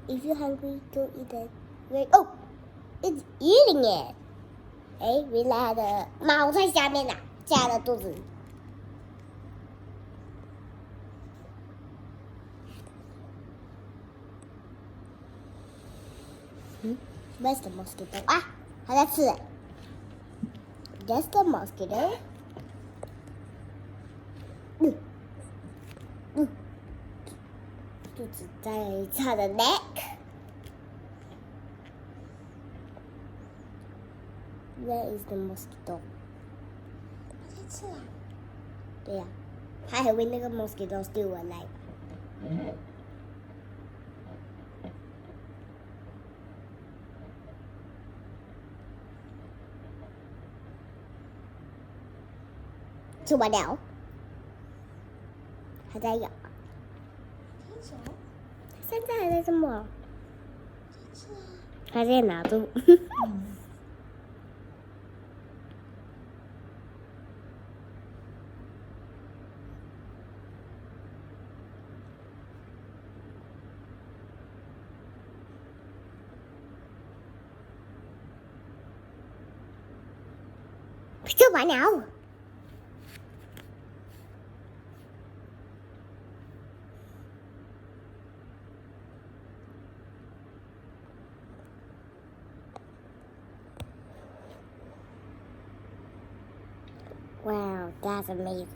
If you're hungry, go eat it. Oh, it's eating it. 哎，原来它的毛在下面呢，在它的肚子里。Where's the mosquito? 啊，它在吃。That's the mosquito. 肚子在它的 neck. Where is the mosquito? 它在吃啊。对呀，它还为那个 mosquito steal a leg. 吃完了，还在咬。现在还在这么？在吃啊。还在拿住。吃完了。Wow, that's amazing.